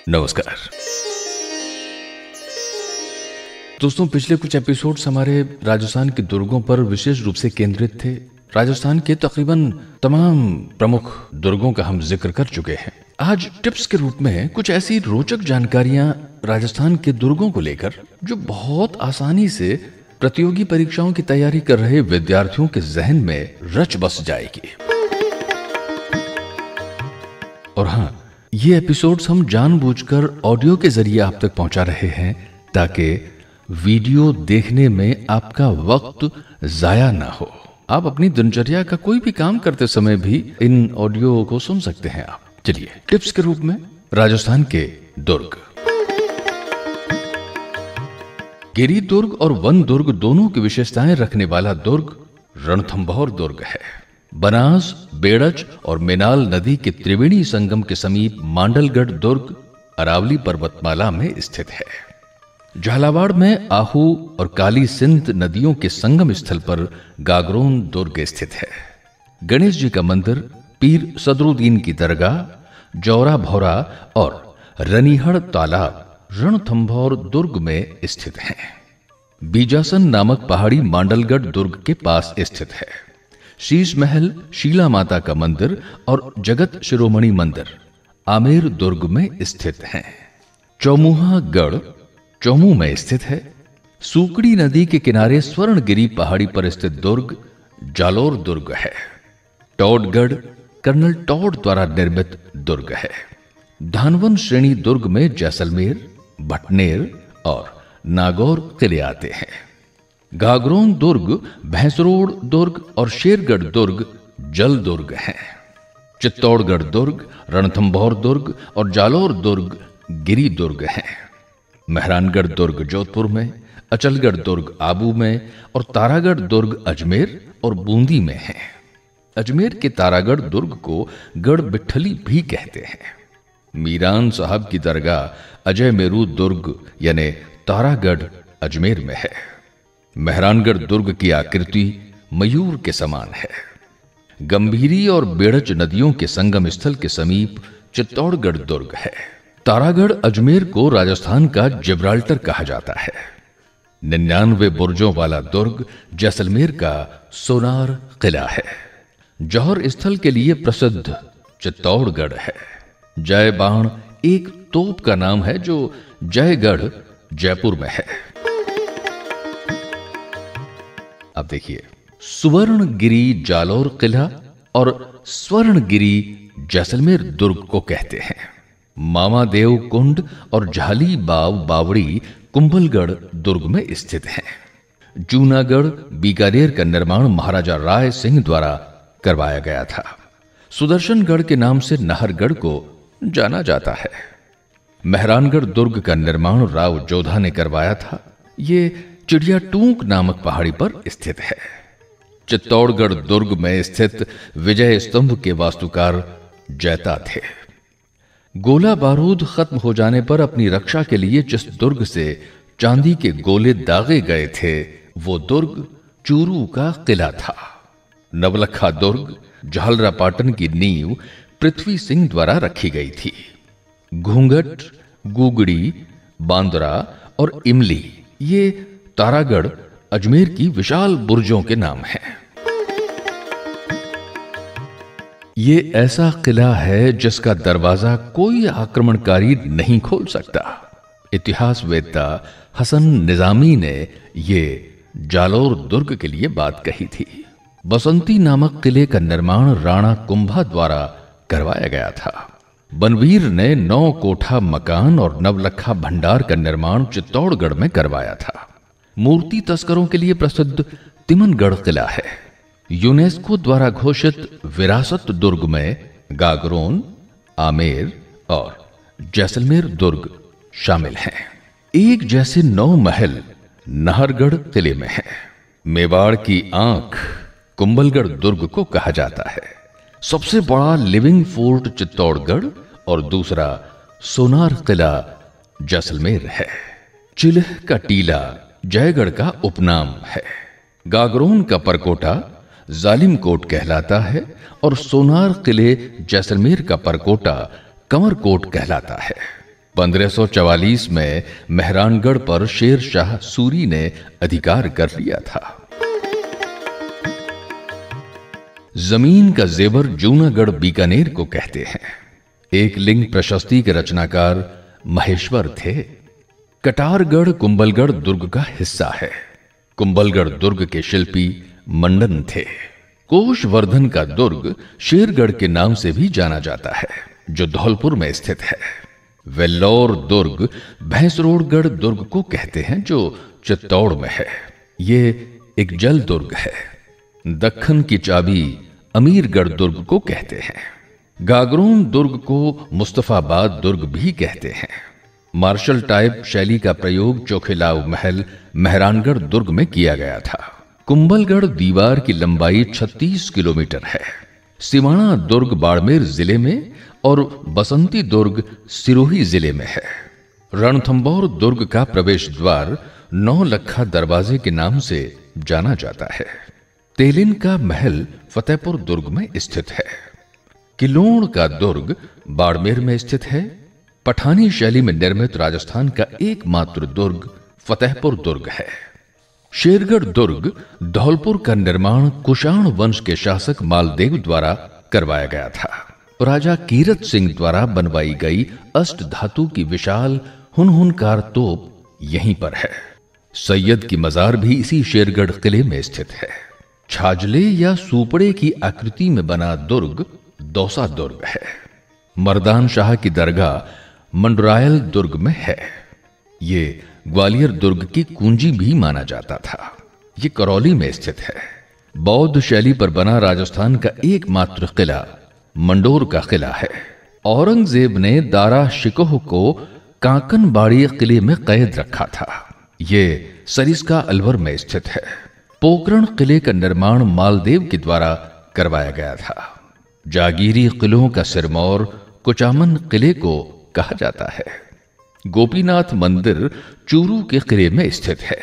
नमस्कार दोस्तों, पिछले कुछ एपिसोड्स हमारे राजस्थान के दुर्गों पर विशेष रूप से केंद्रित थे। राजस्थान के तकरीबन तमाम प्रमुख दुर्गों का हम जिक्र कर चुके हैं। आज टिप्स के रूप में कुछ ऐसी रोचक जानकारियां राजस्थान के दुर्गों को लेकर जो बहुत आसानी से प्रतियोगी परीक्षाओं की तैयारी कर रहे विद्यार्थियों के जहन में रच बस जाएगी। और हाँ, ये एपिसोड्स हम जानबूझकर ऑडियो के जरिए आप तक पहुंचा रहे हैं ताकि वीडियो देखने में आपका वक्त जाया ना हो। आप अपनी दिनचर्या का कोई भी काम करते समय भी इन ऑडियो को सुन सकते हैं आप। चलिए, टिप्स के रूप में राजस्थान के दुर्ग। गिरी दुर्ग और वन दुर्ग दोनों की विशेषताएं रखने वाला दुर्ग रणथंभौर दुर्ग है। बनास, बेड़च और मेनाल नदी के त्रिवेणी संगम के समीप मांडलगढ़ दुर्ग अरावली पर्वतमाला में स्थित है। झालावाड़ में आहू और काली सिंध नदियों के संगम स्थल पर गागरोन दुर्ग स्थित है। गणेश जी का मंदिर, पीर सदरुद्दीन की दरगाह, जौरा भौरा और रनिहड़ तालाब रणथंभौर दुर्ग में स्थित हैं। बीजासन नामक पहाड़ी मांडलगढ़ दुर्ग के पास स्थित है। शीश महल, शीला माता का मंदिर और जगत शिरोमणि मंदिर आमेर दुर्ग में स्थित हैं। चौमुहा गढ़ चौमू में स्थित है। सूकड़ी नदी के किनारे स्वर्णगिरी पहाड़ी पर स्थित दुर्ग जालोर दुर्ग है। टौडगढ़ कर्नल टौड द्वारा निर्मित दुर्ग है। धानवन श्रेणी दुर्ग में जैसलमेर, भटनेर और नागौर किले आते हैं। गागरोन दुर्ग, भैंसरोड दुर्ग और शेरगढ़ दुर्ग जल दुर्ग हैं। चित्तौड़गढ़ दुर्ग, रणथंभौर दुर्ग और जालोर दुर्ग गिरी दुर्ग हैं। मेहरानगढ़ दुर्ग जोधपुर में, अचलगढ़ दुर्ग आबू में और तारागढ़ दुर्ग अजमेर और बूंदी में है। अजमेर के तारागढ़ दुर्ग को गढ़ बिठली भी कहते हैं। मीरान साहब की दरगाह अजय मेरू दुर्ग यानी तारागढ़ अजमेर में है। मेहरानगढ़ दुर्ग की आकृति मयूर के समान है। गंभीरी और बेड़च नदियों के संगम स्थल के समीप चित्तौड़गढ़ दुर्ग है। तारागढ़ अजमेर को राजस्थान का जिब्राल्टर कहा जाता है। 99 बुर्जों वाला दुर्ग जैसलमेर का सोनार किला है। जौहर स्थल के लिए प्रसिद्ध चित्तौड़गढ़ है। जय बाण एक तोप का नाम है जो जयगढ़ जयपुर में है। अब देखिए, सुवर्णगिरी जालोर किला और स्वर्णगिरी जैसलमेर दुर्ग को कहते हैं। मामादेव कुंड और झाली बाव बावड़ी कुंभलगढ़ दुर्ग में स्थित हैं। जूनागढ़ बीकानेर का निर्माण महाराजा राय सिंह द्वारा करवाया गया था। सुदर्शनगढ़ के नाम से नाहरगढ़ को जाना जाता है। मेहरानगढ़ दुर्ग का निर्माण राव जोधा ने करवाया था। ये चिड़िया टूंक नामक पहाड़ी पर स्थित है। चित्तौड़गढ़ दुर्ग में स्थित विजय स्तंभ के वास्तुकार जैता थे। गोला बारूद खत्म हो जाने पर अपनी रक्षा के लिए जिस दुर्ग से चांदी के गोले दागे गए थे वो दुर्ग चूरू का किला था। नवलखा दुर्ग झालरापाटन की नींव पृथ्वी सिंह द्वारा रखी गई थी। घूंघट, गुगड़ी, बांद्रा और इमली ये तारागढ़ अजमेर की विशाल बुर्जों के नाम हैं। ये ऐसा किला है जिसका दरवाजा कोई आक्रमणकारी नहीं खोल सकता। इतिहास वेत्ता हसन निजामी ने ये जालोर दुर्ग के लिए बात कही थी। बसंती नामक किले का निर्माण राणा कुंभा द्वारा करवाया गया था। बनवीर ने 9 कोठा मकान और नवलखा भंडार का निर्माण चित्तौड़गढ़ में करवाया था। मूर्ति तस्करों के लिए प्रसिद्ध तिमनगढ़ किला है। यूनेस्को द्वारा घोषित विरासत दुर्ग में गागरोन, आमेर और जैसलमेर दुर्ग शामिल हैं। एक जैसे 9 महल नाहरगढ़ किले में है। मेवाड़ की आंख कुंभलगढ़ दुर्ग को कहा जाता है। सबसे बड़ा लिविंग फोर्ट चित्तौड़गढ़ और दूसरा सोनार किला जैसलमेर है। चिल्ह का टीला जयगढ़ का उपनाम है। गागरोन का परकोटा जालिम कोट कहलाता है और सोनार किले जैसलमेर का परकोटा कंवर कोट कहलाता है। 1544 में मेहरानगढ़ पर शेर शाह सूरी ने अधिकार कर लिया था। जमीन का जेवर जूनागढ़ बीकानेर को कहते हैं। एक लिंग प्रशस्ति के रचनाकार महेश्वर थे। कटारगढ़ कुंभलगढ़ दुर्ग का हिस्सा है। कुंभलगढ़ दुर्ग के शिल्पी मंडन थे। कोशवर्धन का दुर्ग शेरगढ़ के नाम से भी जाना जाता है, जो धौलपुर में स्थित है। वेल्लौर दुर्ग भैंसरोड़गढ़ दुर्ग को कहते हैं, जो चित्तौड़ में है। ये एक जल दुर्ग है। दक्खन की चाबी अमीरगढ़ दुर्ग को कहते हैं। गागरोन दुर्ग को मुस्तफाबाद दुर्ग भी कहते हैं। मार्शल टाइप शैली का प्रयोग चोखिलाव महल मेहरानगढ़ दुर्ग में किया गया था। कुंभलगढ़ दीवार की लंबाई 36 किलोमीटर है। सिवाना दुर्ग बाड़मेर जिले में और बसंती दुर्ग सिरोही जिले में है। रणथंभौर दुर्ग का प्रवेश द्वार 9 लखा दरवाजे के नाम से जाना जाता है। तेलिन का महल फतेहपुर दुर्ग में स्थित है। किलोड़ का दुर्ग बाड़मेर में स्थित है। पठानी शैली में निर्मित राजस्थान का एकमात्र दुर्ग फतेहपुर दुर्ग है। शेरगढ़ दुर्ग धौलपुर का निर्माण कुषाण वंश के शासक मालदेव द्वारा करवाया गया था। राजा कीरत सिंह द्वारा बनवाई गई अष्ट धातु की विशाल हुनहुनकार तोप यहीं पर है। सैयद की मजार भी इसी शेरगढ़ किले में स्थित है। छाजले या सूपड़े की आकृति में बना दुर्ग दौसा दुर्ग है। मर्दान शाह की दरगाह मंडरायल दुर्ग में है। ये ग्वालियर दुर्ग की कुंजी भी माना जाता था। ये करौली में स्थित है। बौद्ध शैली पर बना राजस्थान का एकमात्र किला मंडोर का किला है। औरंगजेब ने दारा शिकोह को कांकनबाड़ी किले में कैद रखा था। ये सरिस्का अलवर में स्थित है। पोकरण किले का निर्माण मालदेव के द्वारा करवाया गया था। जागीरी किलों का सिरमौर कुचामन किले को कहा जाता है। गोपीनाथ मंदिर चूरू के किले में स्थित है।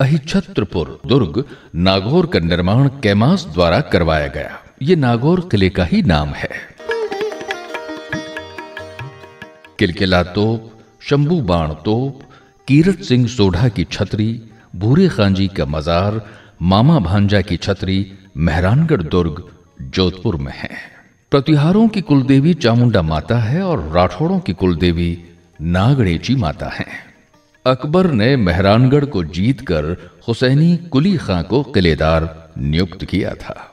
अहिछत्रपुर दुर्ग नागौर का निर्माण कैमास द्वारा करवाया गया। ये नागौर किले का ही नाम है। किलकिला तोप, शंभू बाण तोप, कीरत सिंह सोढ़ा की छतरी, भूरे खांजी का मजार, मामा भांजा की छतरी मेहरानगढ़ दुर्ग जोधपुर में है। प्रतिहारों की कुलदेवी चामुंडा माता है और राठौड़ों की कुलदेवी नागणेची माता है। अकबर ने मेहरानगढ़ को जीतकर हुसैनी कुली खां को किलेदार नियुक्त किया था।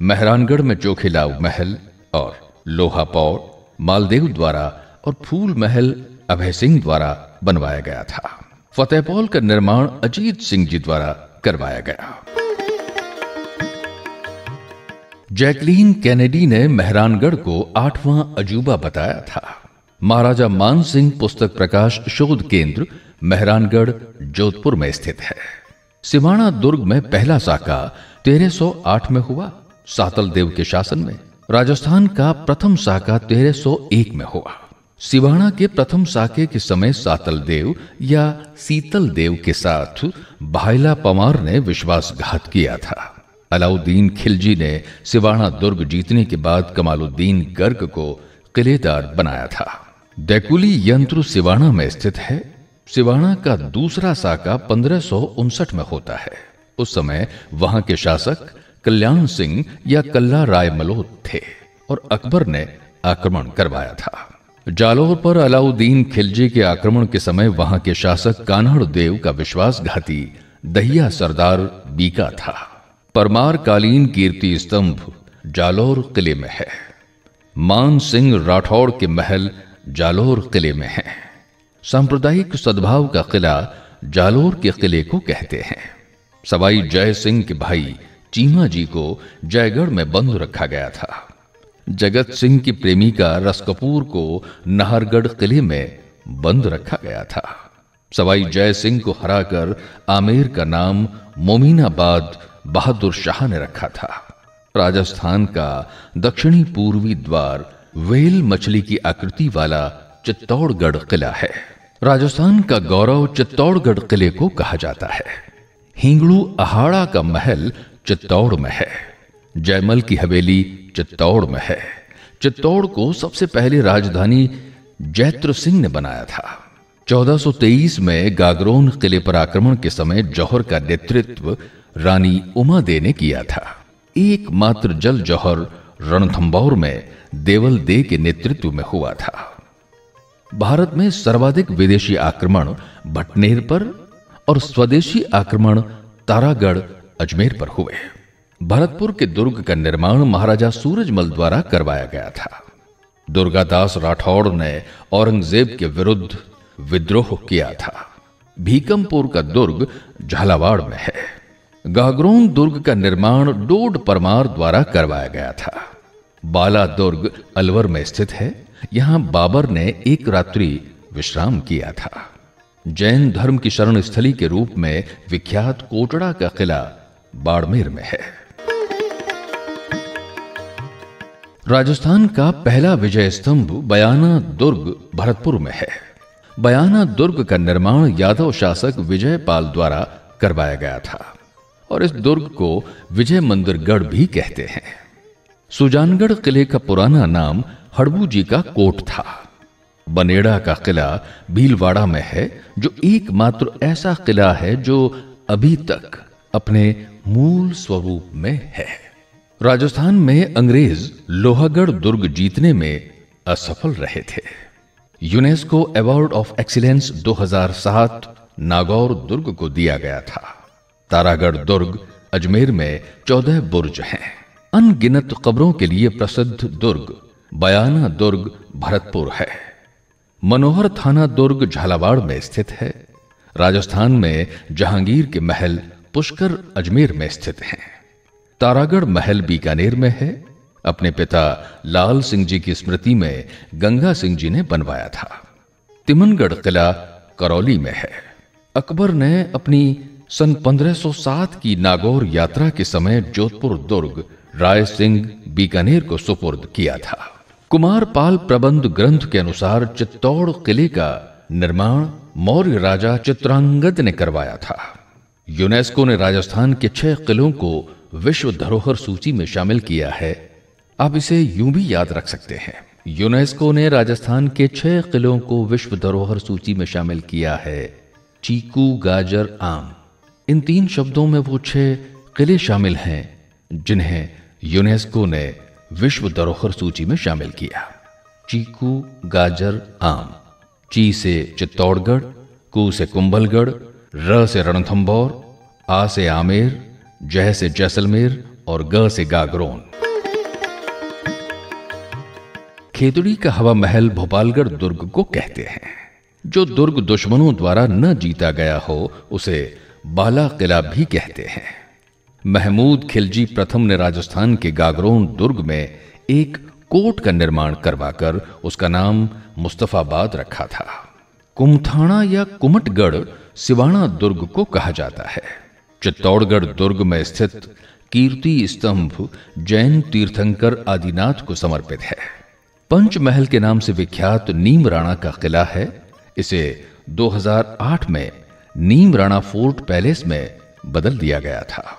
मेहरानगढ़ में चोखिलाव महल और लोहा पौड़ मालदेव द्वारा और फूल महल अभय सिंह द्वारा बनवाया गया था। फतेहपौल का निर्माण अजीत सिंह जी द्वारा करवाया गया। जैकलीन कैनेडी ने मेहरानगढ़ को 8वां अजूबा बताया था। महाराजा मान सिंह पुस्तक प्रकाश शोध केंद्र मेहरानगढ़ जोधपुर में स्थित है। सिवाना दुर्ग में पहला साका 1308 में हुआ, सातल देव के शासन में। राजस्थान का प्रथम साका 1301 में हुआ। सिवाना के प्रथम साके के समय सातल देव या सीतल देव के साथ भायला पमार ने विश्वासघात किया था। अलाउद्दीन खिलजी ने सिवाना दुर्ग जीतने के बाद कमालुद्दीन गर्ग को किलेदार बनाया था। दैकुली यंत्र सिवाना में स्थित है। सिवाना का दूसरा साका 1559 में होता है। उस समय वहां के शासक कल्याण सिंह या कल्ला राय मलोत थे और अकबर ने आक्रमण करवाया था। जालौर पर अलाउद्दीन खिलजी के आक्रमण के समय वहां के शासक कान्हड़ देव का विश्वासघाती दहिया सरदार बीका था। परमार कालीन कीर्ति स्तंभ जालौर किले में है। मान सिंह राठौड़ के महल जालौर किले में है। सांप्रदायिक सद्भाव का किला जालौर के किले को कहते हैं। सवाई जय सिंह के भाई चीमा जी को जयगढ़ में बंद रखा गया था। जगत सिंह की प्रेमिका रसकपूर को नाहरगढ़ किले में बंद रखा गया था। सवाई जय सिंह को हराकर आमेर का नाम मोमीनाबाद बहादुर शाह ने रखा था। राजस्थान का दक्षिणी पूर्वी द्वार वेल मछली की आकृति वाला चित्तौड़गढ़ किला है। राजस्थान का गौरव चित्तौड़गढ़ किले को कहा जाता है। हिंगलू अहाड़ा का महल चित्तौड़ में है। जयमल की हवेली चित्तौड़ में है। चित्तौड़ को सबसे पहले राजधानी जैत्र सिंह ने बनाया था। 1423 में गागरोन किले पर आक्रमण के समय जौहर का नेतृत्व रानी उमा दे ने किया था। एकमात्र जल जौहर रणथंभौर में देवल दे के नेतृत्व में हुआ था। भारत में सर्वाधिक विदेशी आक्रमण भटनेर पर और स्वदेशी आक्रमण तारागढ़ अजमेर पर हुए। भरतपुर के दुर्ग का निर्माण महाराजा सूरजमल द्वारा करवाया गया था। दुर्गादास राठौड़ ने औरंगजेब के विरुद्ध विद्रोह किया था। भीकमपुर का दुर्ग झालावाड़ में है। गागरोन दुर्ग का निर्माण डोड परमार द्वारा करवाया गया था। बाला दुर्ग अलवर में स्थित है। यहां बाबर ने एक रात्रि विश्राम किया था। जैन धर्म की शरण स्थली के रूप में विख्यात कोटड़ा का किला बाड़मेर में है। राजस्थान का पहला विजय स्तंभ बयाना दुर्ग भरतपुर में है। बयाना दुर्ग का निर्माण यादव शासक विजयपाल द्वारा करवाया गया था और इस दुर्ग को विजय मंदिरगढ़ भी कहते हैं। सुजानगढ़ किले का पुराना नाम हड़बू जी का कोट था। बनेड़ा का किला भीलवाड़ा में है, जो एकमात्र ऐसा किला है जो अभी तक अपने मूल स्वरूप में है। राजस्थान में अंग्रेज लोहागढ़ दुर्ग जीतने में असफल रहे थे। UNESCO award of excellence 2007 Nagaur दुर्ग को दिया गया था। तारागढ़ दुर्ग अजमेर में 14 बुर्ज हैं। अनगिनत कब्रों के लिए प्रसिद्ध दुर्ग बयाना दुर्ग भरतपुर है। मनोहर थाना दुर्ग झालावाड़ में स्थित है। राजस्थान में जहांगीर के महल पुष्कर अजमेर में स्थित हैं। तारागढ़ महल बीकानेर में है। अपने पिता लाल सिंह जी की स्मृति में गंगा सिंह जी ने बनवाया था। तिमनगढ़ किला करौली में है। अकबर ने अपनी सन 1507 की नागौर यात्रा के समय जोधपुर दुर्ग राय सिंह बीकानेर को सुपुर्द किया था। कुमारपाल प्रबंध ग्रंथ के अनुसार चित्तौड़ किले का निर्माण मौर्य राजा चित्रांगद ने करवाया था। यूनेस्को ने राजस्थान के 6 किलों को विश्व धरोहर सूची में शामिल किया है। आप इसे यूं भी याद रख सकते हैं। यूनेस्को ने राजस्थान के 6 किलों को विश्व धरोहर सूची में शामिल किया है। चीकू, गाजर, आम, इन 3 शब्दों में वो 6 किले शामिल हैं जिन्हें यूनेस्को ने विश्व धरोहर सूची में शामिल किया। चीकू, गाजर, आम। ची से चित्तौड़गढ़, कू से कुंभलगढ़, र से रणथंभौर, आ से आमेर, जय से जैसलमेर और ग से गागरोन। खेतड़ी का हवा महल भोपालगढ़ दुर्ग को कहते हैं। जो दुर्ग दुश्मनों द्वारा न जीता गया हो उसे बाला किला भी कहते हैं। महमूद खिलजी प्रथम ने राजस्थान के गागरोन दुर्ग में एक कोट का निर्माण करवाकर उसका नाम मुस्तफाबाद रखा था। कुमथाना या कुमटगढ़ सिवाना दुर्ग को कहा जाता है। चित्तौड़गढ़ दुर्ग में स्थित कीर्ति स्तंभ जैन तीर्थंकर आदिनाथ को समर्पित है। पंचमहल के नाम से विख्यात नीम राणा का किला है। इसे 2008 में नीम राणा फोर्ट पैलेस में बदल दिया गया था।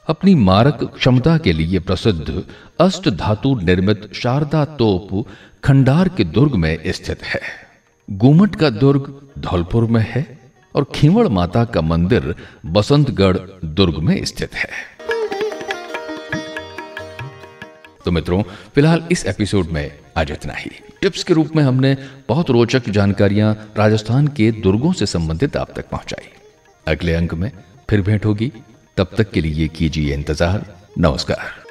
अपनी मारक क्षमता के लिए प्रसिद्ध अष्ट धातु निर्मित शारदा तोप खंडार के दुर्ग में स्थित है। गुमट का दुर्ग धौलपुर में है और खींवड़ माता का मंदिर बसंतगढ़ दुर्ग में स्थित है। तो मित्रों, फिलहाल इस एपिसोड में आज इतना ही। टिप्स के रूप में हमने बहुत रोचक जानकारियां राजस्थान के दुर्गों से संबंधित आप तक पहुंचाई। अगले अंक में फिर भेंट होगी। तब तक के लिए कीजिए इंतजार। नमस्कार।